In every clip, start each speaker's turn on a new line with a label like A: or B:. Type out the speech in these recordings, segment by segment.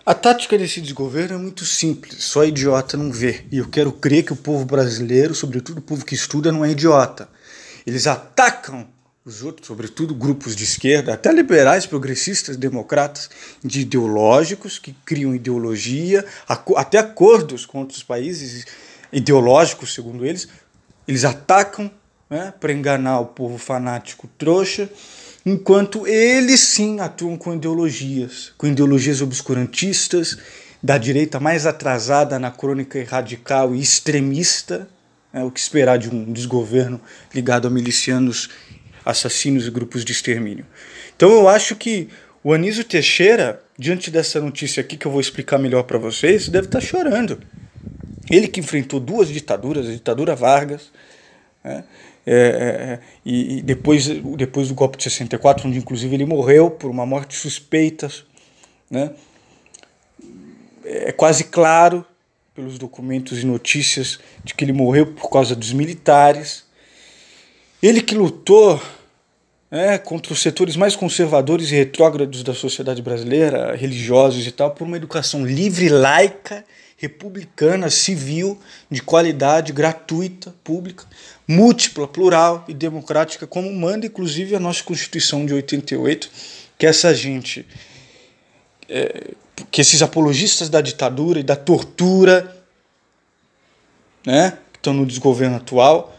A: A tática desse desgoverno é muito simples, só idiota não vê. E eu quero crer que o povo brasileiro, sobretudo o povo que estuda, não é idiota. Eles atacam os outros, sobretudo grupos de esquerda, até liberais, progressistas, democratas, de ideológicos, que criam ideologia, até acordos com outros países ideológicos, segundo eles. Eles atacam, né, para enganar o povo fanático trouxa, enquanto eles sim atuam com ideologias obscurantistas, da direita mais atrasada, anacrônica e radical e extremista, o que esperar de um desgoverno ligado a milicianos, assassinos e grupos de extermínio. Então eu acho que o Anísio Teixeira, diante dessa notícia aqui que eu vou explicar melhor para vocês, deve estar chorando. Ele que enfrentou duas ditaduras, a ditadura Vargas, né, e depois do golpe de 64, onde inclusive ele morreu por uma morte suspeita, né? É quase claro pelos documentos e notícias de que ele morreu por causa dos militares. Ele que lutou, contra os setores mais conservadores e retrógrados da sociedade brasileira, religiosos e tal, por uma educação livre, laica, republicana, civil, de qualidade, gratuita, pública, múltipla, plural e democrática, como manda inclusive a nossa Constituição de 88, que essa gente, que esses apologistas da ditadura e da tortura, né, que estão no desgoverno atual,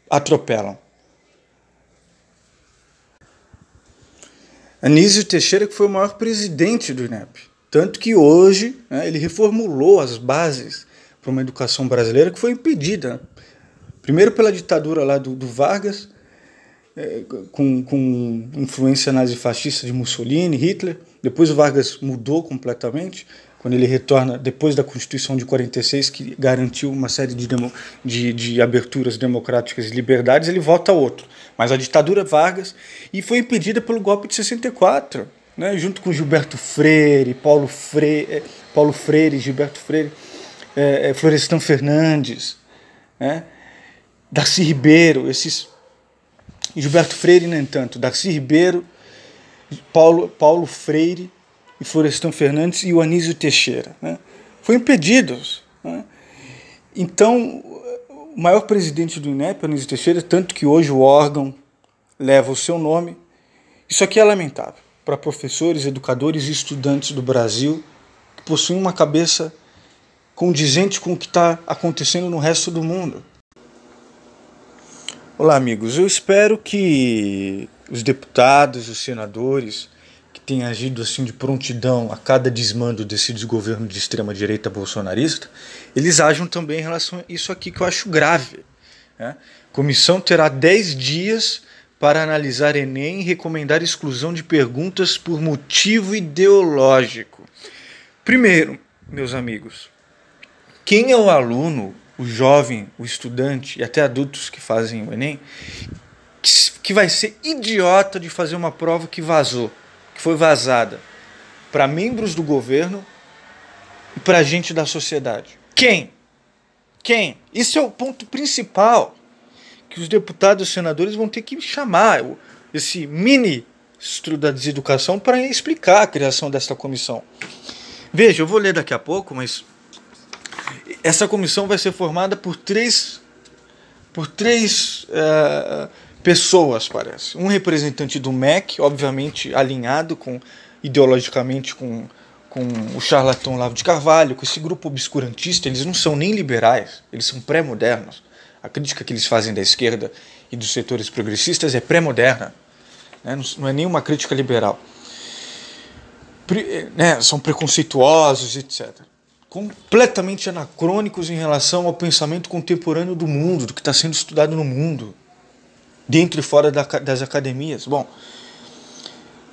A: atropelam. Anísio Teixeira, que foi o maior presidente do INEP. Tanto que hoje, ele reformulou as bases para uma educação brasileira que foi impedida. Primeiro pela ditadura lá do Vargas, com influência nazifascista de Mussolini, Hitler. Depois o Vargas mudou completamente, quando ele retorna depois da Constituição de 46, que garantiu uma série de aberturas democráticas e liberdades, ele volta a outro. Mas a ditadura Vargas, e foi impedida pelo golpe de 64, né, junto com Gilberto Freire, Paulo Freire, Gilberto Freire, Florestan Fernandes, né, Darcy Ribeiro, Gilberto Freire, nem tanto, Darcy Ribeiro, Paulo Freire e Florestan Fernandes e o Anísio Teixeira, né, foram impedidos, né. Então, o maior presidente do INEP, Anísio Teixeira, tanto que hoje o órgão leva o seu nome. Isso aqui é lamentável para professores, educadores e estudantes do Brasil que possuem uma cabeça condizente com o que está acontecendo no resto do mundo. Olá, amigos. Eu espero que os deputados, os senadores, que têm agido assim de prontidão a cada desmando desse desgoverno de extrema-direita bolsonarista, eles ajam também em relação a isso aqui que eu acho grave, né? A comissão terá 10 dias para analisar Enem e recomendar exclusão de perguntas por motivo ideológico. Primeiro, meus amigos, quem é o aluno, o jovem, o estudante e até adultos que fazem o Enem, que vai ser idiota de fazer uma prova que vazou, que foi vazada para membros do governo e para gente da sociedade? Quem? Isso é o ponto principal que os deputados e senadores vão ter que chamar esse ministro da Deseducação para explicar a criação dessa comissão. Veja, eu vou ler daqui a pouco, mas essa comissão vai ser formada por três pessoas, parece. Um representante do MEC, obviamente alinhado ideologicamente com o charlatão Olavo de Carvalho, com esse grupo obscurantista. Eles não são nem liberais, eles são pré-modernos. A crítica que eles fazem da esquerda e dos setores progressistas é pré-moderna, né? Não é nenhuma crítica liberal. São preconceituosos, etc. Completamente anacrônicos em relação ao pensamento contemporâneo do mundo, do que está sendo estudado no mundo, dentro e fora das academias. Bom,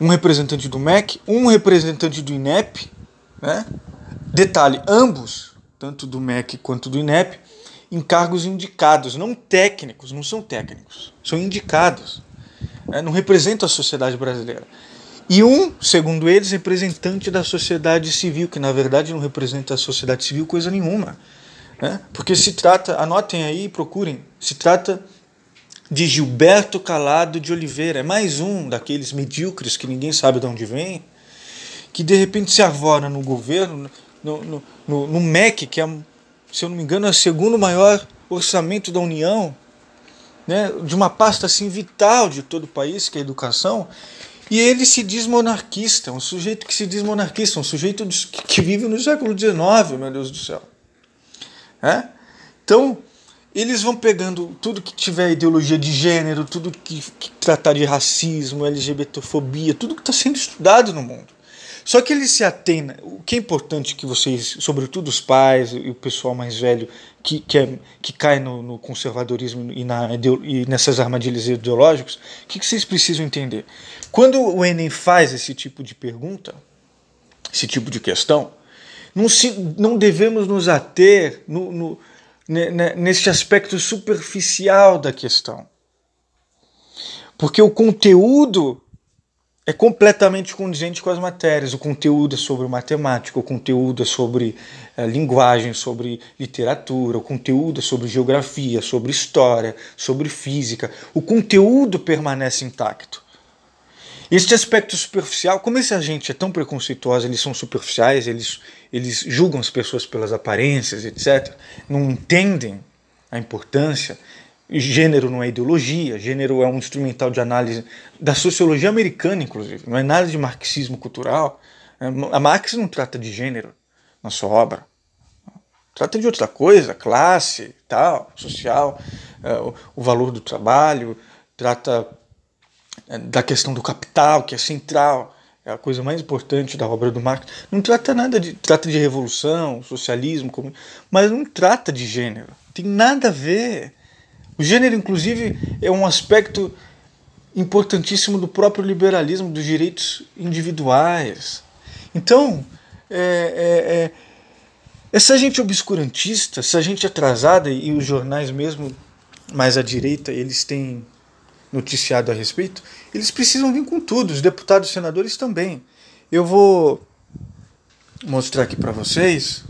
A: um representante do MEC, um representante do INEP, né? Detalhe, ambos, tanto do MEC quanto do INEP, em cargos indicados, não técnicos, não são técnicos, são indicados, né? Não representam a sociedade brasileira. E segundo eles, representante da sociedade civil, que na verdade não representa a sociedade civil coisa nenhuma, né? Porque se trata, anotem aí e procurem, se trata de Gilberto Calado de Oliveira, é mais um daqueles medíocres que ninguém sabe de onde vem, que de repente se arvora no governo, no MEC, que é, se eu não me engano, é o segundo maior orçamento da União, né, de uma pasta assim vital de todo o país, que é a educação, e ele se diz monarquista, um sujeito que se diz monarquista, um sujeito que vive no século XIX, meu Deus do céu. Então, eles vão pegando tudo que tiver ideologia de gênero, tudo que tratar de racismo, LGBTfobia, tudo que está sendo estudado no mundo. Só que eles se atêm, o que é importante que vocês, sobretudo os pais e o pessoal mais velho, que cai no conservadorismo e nessas armadilhas ideológicas, o que vocês precisam entender? Quando o Enem faz esse tipo de pergunta, esse tipo de questão, não devemos nos ater nesse aspecto superficial da questão. Porque o conteúdo é completamente condizente com as matérias. O conteúdo é sobre matemática, o conteúdo é sobre linguagem, sobre literatura, o conteúdo é sobre geografia, sobre história, sobre física. O conteúdo permanece intacto. Este aspecto superficial, como essa gente é tão preconceituosa, eles são superficiais, eles julgam as pessoas pelas aparências, etc., não entendem a importância. Gênero não é ideologia, gênero é um instrumental de análise da sociologia americana, inclusive, não é nada de marxismo cultural. A Marx não trata de gênero na sua obra, trata de outra coisa, classe, tal, social, o valor do trabalho, trata da questão do capital, que é central, é a coisa mais importante da obra do Marx. Não trata trata de revolução, socialismo, mas não trata de gênero, tem nada a ver. O gênero, inclusive, é um aspecto importantíssimo do próprio liberalismo, dos direitos individuais. Então, essa gente obscurantista, essa gente atrasada, e os jornais mesmo mais à direita, eles têm noticiado a respeito, eles precisam vir com tudo, os deputados e senadores também. Eu vou mostrar aqui para vocês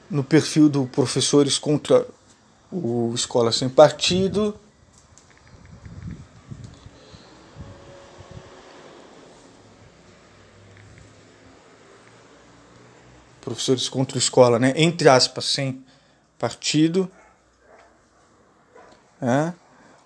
A: no perfil do Professores contra o Escola Sem Partido. Professores contra a escola, né? Entre aspas, sem partido. Olha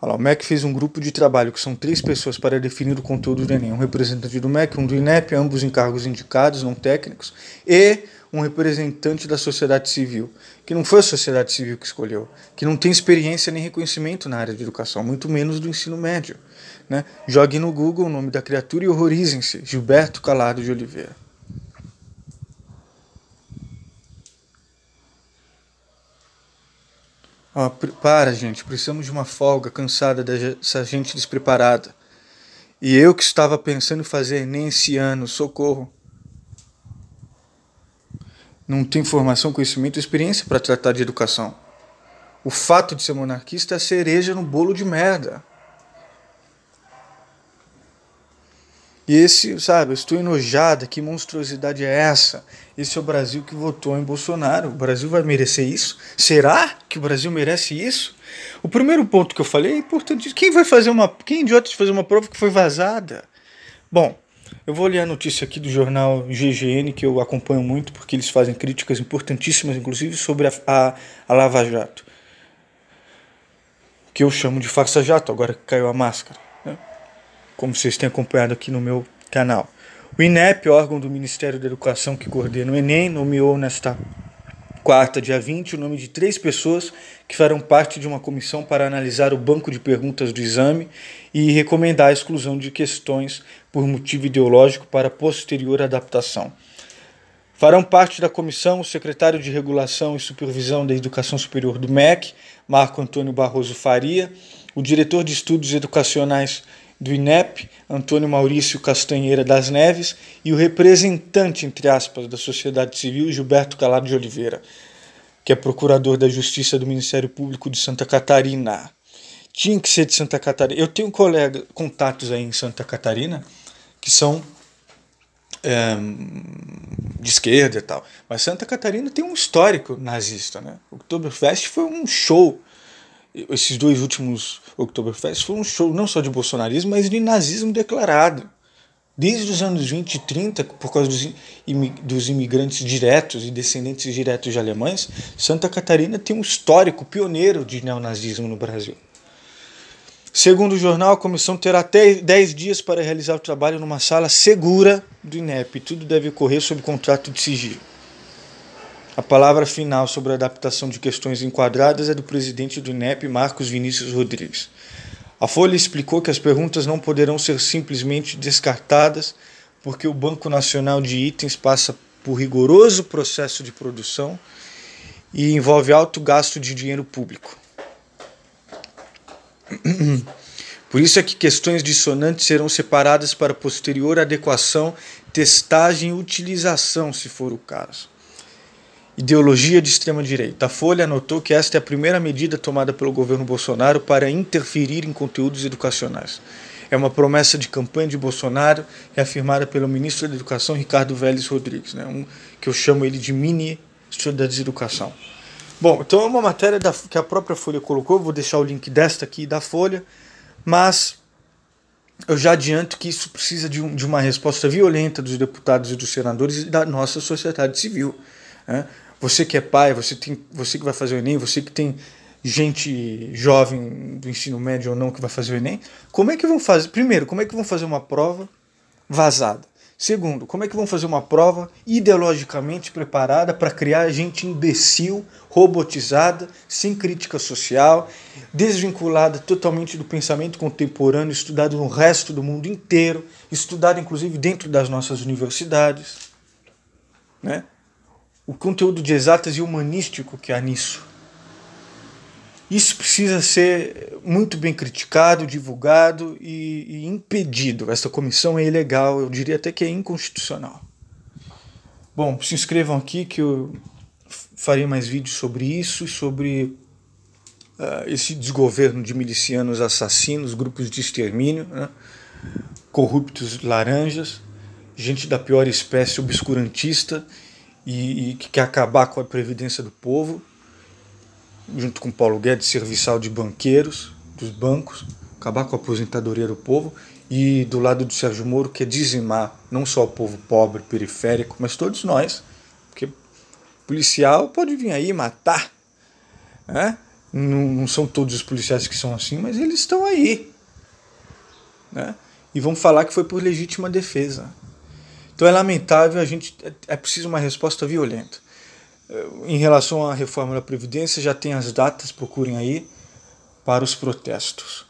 A: lá, o MEC fez um grupo de trabalho que são 3 pessoas para definir o conteúdo do Enem. Um representante do MEC, um do INEP, ambos em cargos indicados, não técnicos, e um representante da sociedade civil, que não foi a sociedade civil que escolheu, que não tem experiência nem reconhecimento na área de educação, muito menos do ensino médio. Né? Jogue no Google o nome da criatura e horrorizem-se. Gilberto Calado de Oliveira. Para, gente, precisamos de uma folga, cansada dessa gente despreparada. E eu que estava pensando em fazer Enem esse ano, socorro. Não tenho formação, conhecimento e experiência para tratar de educação. O fato de ser monarquista é a cereja no bolo de merda. E esse, sabe, eu estou enojada, que monstruosidade é essa? Esse é o Brasil que votou em Bolsonaro. O Brasil vai merecer isso? Será que o Brasil merece isso? O primeiro ponto que eu falei é importante. Quem é idiota de fazer uma prova que foi vazada? Bom, eu vou ler a notícia aqui do jornal GGN, que eu acompanho muito, porque eles fazem críticas importantíssimas, inclusive, sobre a Lava Jato. Que eu chamo de farsa jato, agora que caiu a máscara. Como vocês têm acompanhado aqui no meu canal. O INEP, órgão do Ministério da Educação que coordena o Enem, nomeou nesta quarta, dia 20, o nome de 3 pessoas que farão parte de uma comissão para analisar o banco de perguntas do exame e recomendar a exclusão de questões por motivo ideológico para posterior adaptação. Farão parte da comissão o secretário de Regulação e Supervisão da Educação Superior do MEC, Marco Antônio Barroso Faria, o diretor de Estudos Educacionais do INEP, Antônio Maurício Castanheira das Neves, e o representante, entre aspas, da sociedade civil, Gilberto Calado de Oliveira, que é procurador da Justiça do Ministério Público de Santa Catarina. Tinha que ser de Santa Catarina. Eu tenho contatos aí em Santa Catarina, que são de esquerda e tal. Mas Santa Catarina tem um histórico nazista, né? O Oktoberfest foi um show esses 2 últimos Oktoberfest foi um show não só de bolsonarismo, mas de nazismo declarado. Desde os anos 20 e 30, por causa dos imigrantes diretos e descendentes diretos de alemães, Santa Catarina tem um histórico pioneiro de neonazismo no Brasil. Segundo o jornal, a comissão terá até 10 dias para realizar o trabalho numa sala segura do INEP. Tudo deve ocorrer sob contrato de sigilo. A palavra final sobre a adaptação de questões enquadradas é do presidente do INEP, Marcos Vinícius Rodrigues. A Folha explicou que as perguntas não poderão ser simplesmente descartadas, porque o Banco Nacional de Itens passa por rigoroso processo de produção e envolve alto gasto de dinheiro público. Por isso é que questões dissonantes serão separadas para posterior adequação, testagem e utilização, se for o caso. Ideologia de extrema-direita. A Folha anotou que esta é a primeira medida tomada pelo governo Bolsonaro para interferir em conteúdos educacionais. É uma promessa de campanha de Bolsonaro reafirmada pelo ministro da Educação, Ricardo Vélez Rodrigues, que eu chamo ele de ministro da Deseducação. Bom, então é uma matéria que a própria Folha colocou, vou deixar o link desta aqui da Folha, mas eu já adianto que isso precisa de uma resposta violenta dos deputados e dos senadores e da nossa sociedade civil. Você que é pai, você que vai fazer o Enem, você que tem gente jovem do ensino médio ou não que vai fazer o Enem, como é que vão fazer? Primeiro, como é que vão fazer uma prova vazada? Segundo, como é que vão fazer uma prova ideologicamente preparada para criar gente imbecil, robotizada, sem crítica social, desvinculada totalmente do pensamento contemporâneo, estudado no resto do mundo inteiro, estudado inclusive dentro das nossas universidades, né? O conteúdo de exatas e humanístico que há nisso. Isso precisa ser muito bem criticado, divulgado e impedido. Essa comissão é ilegal, eu diria até que é inconstitucional. Bom, se inscrevam aqui que eu farei mais vídeos sobre isso, sobre esse desgoverno de milicianos assassinos, grupos de extermínio, né? Corruptos laranjas, gente da pior espécie obscurantista e que quer acabar com a previdência do povo, junto com Paulo Guedes, serviçal de banqueiros, dos bancos, acabar com a aposentadoria do povo, e do lado do Sérgio Moro, que é dizimar não só o povo pobre, periférico, mas todos nós, porque policial pode vir aí matar, né? Não são todos os policiais que são assim, mas eles estão aí, né? E vão falar que foi por legítima defesa. Então é lamentável, é preciso uma resposta violenta. Em relação à reforma da Previdência, já tem as datas, procurem aí, para os protestos.